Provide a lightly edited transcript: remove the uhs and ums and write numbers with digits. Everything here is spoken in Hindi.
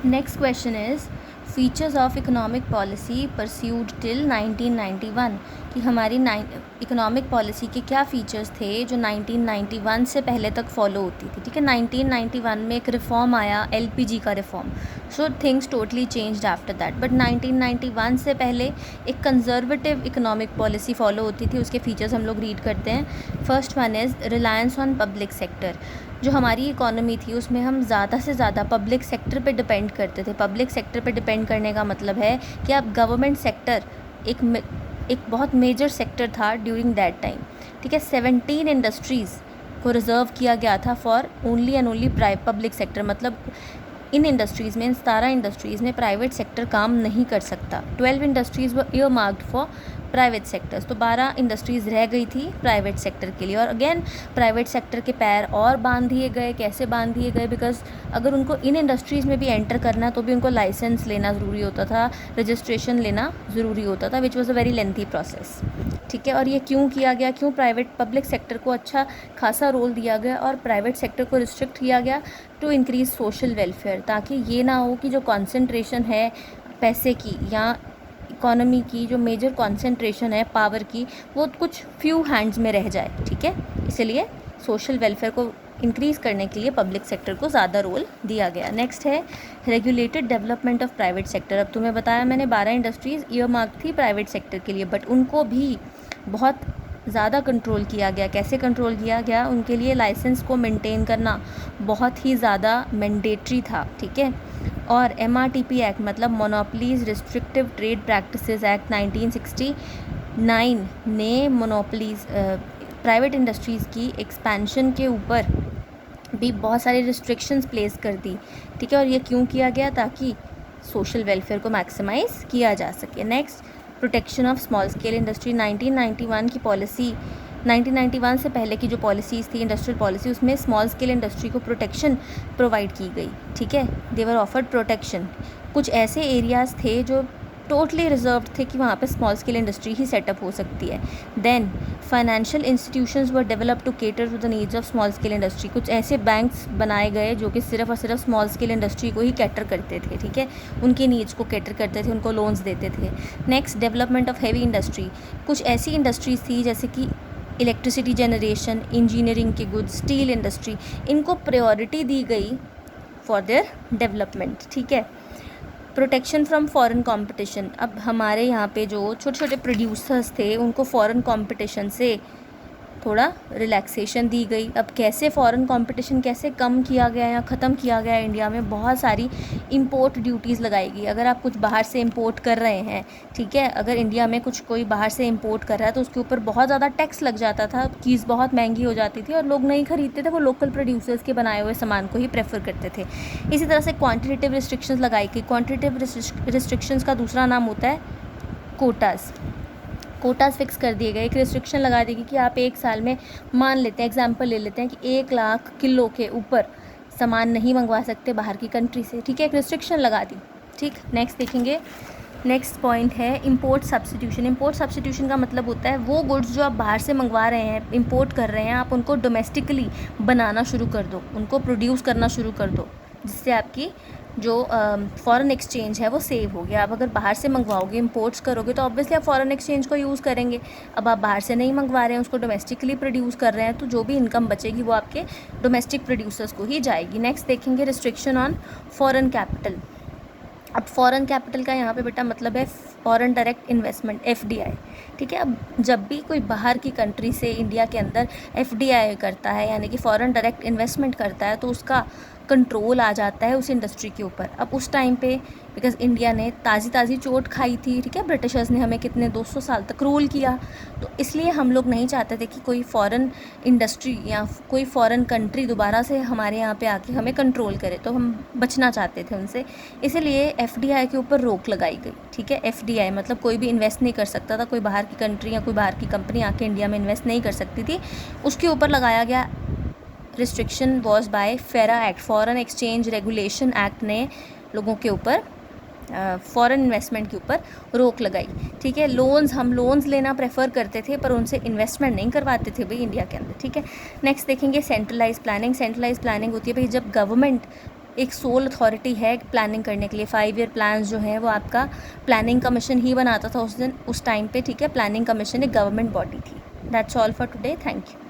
Next question is features of economic policy pursued till 1991 कि हमारी इकोनॉमिक पॉलिसी के क्या फ़ीचर्स थे जो 1991 से पहले तक फॉलो होती थी। ठीक है, 1991 में एक रिफॉर्म आया, एलपीजी का reform, so things totally changed after that. But 1991 से पहले एक कंजर्वेटिव इकोनॉमिक पॉलिसी फॉलो होती थी। उसके फीचर्स हम लोग रीड करते हैं। First one is reliance on public sector. जो हमारी इकोनॉमी थी उसमें हम ज़्यादा से ज़्यादा पब्लिक सेक्टर पे डिपेंड करते थे। पब्लिक सेक्टर पे डिपेंड करने का मतलब है कि आप गवर्नमेंट सेक्टर एक बहुत मेजर सेक्टर था ड्यूरिंग दैट टाइम। ठीक है, 17 इंडस्ट्रीज़ को रिज़र्व किया गया था for only and only public sector. मतलब इन इंडस्ट्रीज़ में, इन 17 इंडस्ट्रीज़ में प्राइवेट सेक्टर काम नहीं कर सकता। 12 industries were year marked for private sectors, तो 12 इंडस्ट्रीज़ रह गई थी प्राइवेट सेक्टर के लिए। और अगेन प्राइवेट सेक्टर के पैर और बांध दिए गए। कैसे बांध दिए गए? बिकॉज अगर उनको इन इंडस्ट्रीज़ में भी एंटर करना तो भी उनको लाइसेंस लेना ज़रूरी होता था, रजिस्ट्रेशन लेना ज़रूरी होता था, which was a very lengthy process. ठीक है, और ये क्यों किया गया? क्यों पब्लिक सेक्टर को अच्छा खासा रोल दिया गया और प्राइवेट सेक्टर को रिस्ट्रिक्ट किया गया? टू इंक्रीज़ सोशल वेलफेयर, ताकि ये ना हो कि जो कॉन्सेंट्रेशन है पैसे की या इकोनॉमी की, जो मेजर कॉन्सेंट्रेशन है पावर की, वो कुछ फ्यू हैंड्स में रह जाए। ठीक है, इसलिए सोशल वेलफेयर को इंक्रीज़ करने के लिए पब्लिक सेक्टर को ज़्यादा रोल दिया गया। नेक्स्ट है regulated development of private sector. अब तुम्हें बताया मैंने 12 इंडस्ट्रीज़ ईयर मार्क थी प्राइवेट सेक्टर के लिए, बट उनको भी बहुत ज़्यादा कंट्रोल किया गया। कैसे कंट्रोल किया गया? उनके लिए लाइसेंस को मेंटेन करना बहुत ही ज़्यादा मैंडेटरी था। ठीक है, और MRTP एक्ट मतलब monopolies restrictive trade practices act 1969 ने मोनोपलीज प्राइवेट इंडस्ट्रीज़ की एक्सपेंशन के ऊपर भी बहुत सारी रिस्ट्रिक्शंस प्लेस कर दी। ठीक है, और ये क्यों किया गया? ताकि सोशल वेलफेयर को मैक्सिमाइज़ किया जा सके। Next, protection of small scale industry. 1991 की पॉलिसी, 1991 से पहले की जो पॉलिसीज़ थी इंडस्ट्रियल पॉलिसी, उसमें स्मॉल स्केल इंडस्ट्री को प्रोटेक्शन प्रोवाइड की गई। ठीक है, दे वर ऑफर्ड प्रोटेक्शन। कुछ ऐसे एरियाज़ थे जो टोटली रिजर्व्ड थे कि वहाँ पे स्मॉल स्केल इंडस्ट्री ही सेटअप हो सकती है। Then financial institutions were developed to cater to the needs of small scale industry. कुछ ऐसे बैंक्स बनाए गए जो कि सिर्फ और सिर्फ स्मॉल स्केल इंडस्ट्री को ही कैटर करते थे। ठीक है, उनकी नीड्स को कैटर करते थे, उनको लोन्स देते थे। Next, development of heavy industry. कुछ ऐसी इंडस्ट्रीज़ थी जैसे कि इलेक्ट्रिसिटी जनरेशन, इंजीनियरिंग के गुड्स, स्टील इंडस्ट्री, इनको प्रायोरिटी दी गई फॉर देयर डेवलपमेंट। ठीक है, प्रोटेक्शन फ्रॉम फॉरेन कंपटीशन। अब हमारे यहाँ पे जो छोटे छोटे प्रोड्यूसर्स थे उनको फॉरेन कंपटीशन से थोड़ा रिलैक्सेशन दी गई। अब कैसे फॉरेन कंपटीशन कैसे कम किया गया या ख़त्म किया गया? इंडिया में बहुत सारी इंपोर्ट ड्यूटीज़ लगाई गई। अगर आप कुछ बाहर से इंपोर्ट कर रहे हैं, ठीक है, अगर इंडिया में कुछ कोई बाहर से इंपोर्ट कर रहा है तो उसके ऊपर बहुत ज़्यादा टैक्स लग जाता था, चीज़ बहुत महंगी हो जाती थी और लोग नहीं खरीदते थे, वो लोकल प्रोड्यूसर्स के बनाए हुए सामान को ही प्रेफर करते थे। इसी तरह से क्वान्टिटेटिव रिस्ट्रिक्शंस लगाई गई। क्वान्टिटेटिव रिस्ट्रिक्शंस का दूसरा नाम होता है कोटास। कोटास फिक्स कर दिए गए। एक रिस्ट्रिक्शन लगा दी गई कि आप एक साल में, मान लेते हैं एग्जांपल ले लेते हैं कि 1 लाख किलो के ऊपर सामान नहीं मंगवा सकते बाहर की कंट्री से। ठीक है, एक रिस्ट्रिक्शन लगा दी। ठीक, नेक्स्ट देखेंगे। नेक्स्ट पॉइंट है इंपोर्ट सब्स्टिट्यूशन। इंपोर्ट सब्स्टिट्यूशन का मतलब होता है वो गुड्स जो आप बाहर से मंगवा रहे हैं, इंपोर्ट कर रहे हैं, आप उनको डोमेस्टिकली बनाना शुरू कर दो, उनको प्रोड्यूस करना शुरू कर दो, जिससे आपकी जो फ़ॉरेन एक्सचेंज है वो सेव हो गया। आप अगर बाहर से मंगवाओगे, इंपोर्ट्स करोगे, तो ऑब्वियसली आप फ़ॉरेन एक्सचेंज को यूज़ करेंगे। अब आप बाहर से नहीं मंगवा रहे हैं, उसको डोमेस्टिकली प्रोड्यूस कर रहे हैं, तो जो भी इनकम बचेगी वो आपके डोमेस्टिक प्रोड्यूसर्स को ही जाएगी। नेक्स्ट देखेंगे रिस्ट्रिक्शन ऑन फॉरेन कैपिटल। अब फॉरेन कैपिटल का यहाँ पे बेटा मतलब है फॉरेन डायरेक्ट इन्वेस्टमेंट, FDI। ठीक है, अब जब भी कोई बाहर की कंट्री से इंडिया के अंदर FDI करता है, यानी कि फॉरेन डायरेक्ट इन्वेस्टमेंट करता है, तो उसका कंट्रोल आ जाता है उस इंडस्ट्री के ऊपर। अब उस टाइम पे बिकॉज इंडिया ने ताज़ी चोट खाई थी, ठीक है, ब्रिटिशर्स ने हमें कितने 200 साल तक रूल किया, तो इसलिए हम लोग नहीं चाहते थे कि कोई फॉरेन इंडस्ट्री या कोई फॉरेन कंट्री दोबारा से हमारे यहाँ पे आके हमें कंट्रोल करे, तो हम बचना चाहते थे उनसे। इसीलिए FDI के ऊपर रोक लगाई गई। ठीक है, FDI मतलब कोई भी इन्वेस्ट नहीं कर सकता था, कोई बाहर की कंट्री या कोई बाहर की कंपनी आके इंडिया में इन्वेस्ट नहीं कर सकती थी, उसके ऊपर लगाया गया रिस्ट्रिक्शन वॉज बाय फेरा act, foreign exchange regulation act ने लोगों के ऊपर फॉरेन इन्वेस्टमेंट के ऊपर रोक लगाई। ठीक है, हम लोन्स लेना प्रेफर करते थे पर उनसे इन्वेस्टमेंट नहीं करवाते थे भाई इंडिया के अंदर। ठीक है, नेक्स्ट देखेंगे सेंट्रलाइज प्लानिंग। सेंट्रलाइज प्लानिंग होती है भाई जब गवर्नमेंट एक सोल अथॉरिटी है प्लानिंग करने के लिए। 5 ईयर प्लान्स जो हैं वो आपका प्लानिंग कमीशन ही बनाता था उस टाइम पे, ठीक है। प्लानिंग कमीशन एक गवर्नमेंट बॉडी थी। That's all for today, thank you.